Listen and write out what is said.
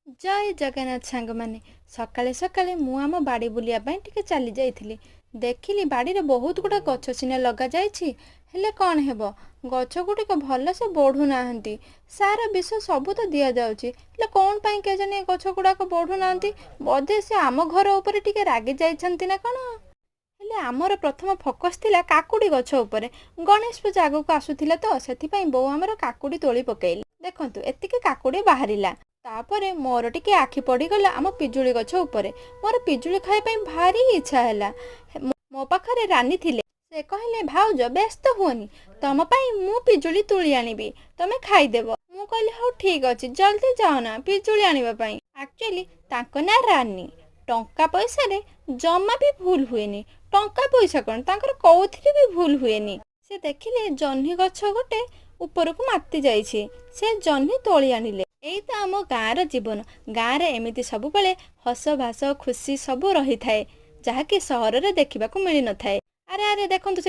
जय जगन्नाथ सांग माने सकाळे सकाळे मु आम बाड़ी बुलिया ପାଇଁ ଟିକେ ଚାଲି ଯାଇଥିଲି। ଦେଖିଲି ବାଡ଼ିରେ ବହୁତ ଗୁଡ଼ା ଗଛ ସିନା ଲଗାଯାଇଛି, ହେଲେ କ'ଣ ହେବ, ଗଛ ଗୁଡ଼ିକ ଭଲସେ ବଢ଼ୁନାହାନ୍ତି। ସାର ବିଷ ସବୁ ତ ଦିଆଯାଉଛି, ହେଲେ କ'ଣ ପାଇଁ କେଜାଣି ଏ ଗଛ ଗୁଡ଼ାକ ବଢ଼ୁନାହାନ୍ତି। ବୋଧେ ସେ ଆମ ଘର ଉପରେ ଟିକେ ରାଗି ଯାଇଛନ୍ତି ନା କ'ଣ। ହେଲେ ଆମର ପ୍ରଥମ ଫୋକସ୍ ଥିଲା କାକୁଡ଼ି ଗଛ ଉପରେ। ଗଣେଶ ପୂଜା ଆଗକୁ ଆସୁଥିଲା ତ, ସେଥିପାଇଁ ବୋଉ ଆମର କାକୁଡ଼ି ତୋଳି ପକେଇଲେ। ଦେଖନ୍ତୁ ଏତିକି କାକୁଡ଼ି ବାହାରିଲା। ତାପରେ ମୋର ଟିକେ ଆଖି ପଡ଼ିଗଲା ଆମ ପିଜୁଳି ଗଛ ଉପରେ। ମୋର ପିଜୁଳି ଖାଇବା ପାଇଁ ଭାରି ଇଚ୍ଛା ହେଲା। ମୋ ପାଖରେ ରାନୀ ଥିଲେ, ସେ କହିଲେ ଭାଉଜ ବ୍ୟସ୍ତ ହୁଅନି, ତମ ପାଇଁ ମୁଁ ପିଜୁଳି ତୁଳି ଆଣିବି, ତମେ ଖାଇଦେବ। ମୁଁ କହିଲି ହଉ ଠିକ୍ ଅଛି, ଜଲ୍ଦି ଯାଅ ନା ପିଜୁଳି ଆଣିବା ପାଇଁ। ଆକ୍ଚୁଆଲି ତାଙ୍କ ନାଁ ରାନୀ। ଟଙ୍କା ପଇସାରେ ଜମା ବି ଭୁଲ ହୁଏନି। ଟଙ୍କା ପଇସା କ'ଣ, ତାଙ୍କର କୋଉଥିରେ ବି ଭୁଲ ହୁଏନି। ସେ ଦେଖିଲେ ଜହ୍ନି ଗଛ ଗୋଟେ ଉପରକୁ ମାତି ଯାଇଛି, ସେ ଜହ୍ନି ତୋଳି ଆଣିଲେ। ଏଇ ତ ଆମ ଗାଁର ଜୀବନ। ଗାଁରେ ଏମିତି ସବୁବେଳେ ହସ ଭାସ ଖୁସି ସବୁ ରହିଥାଏ, ଯାହାକି ସହରରେ ଦେଖିବାକୁ ମିଳିନଥାଏ। ଆରେ ଆରେ ଦେଖନ୍ତୁ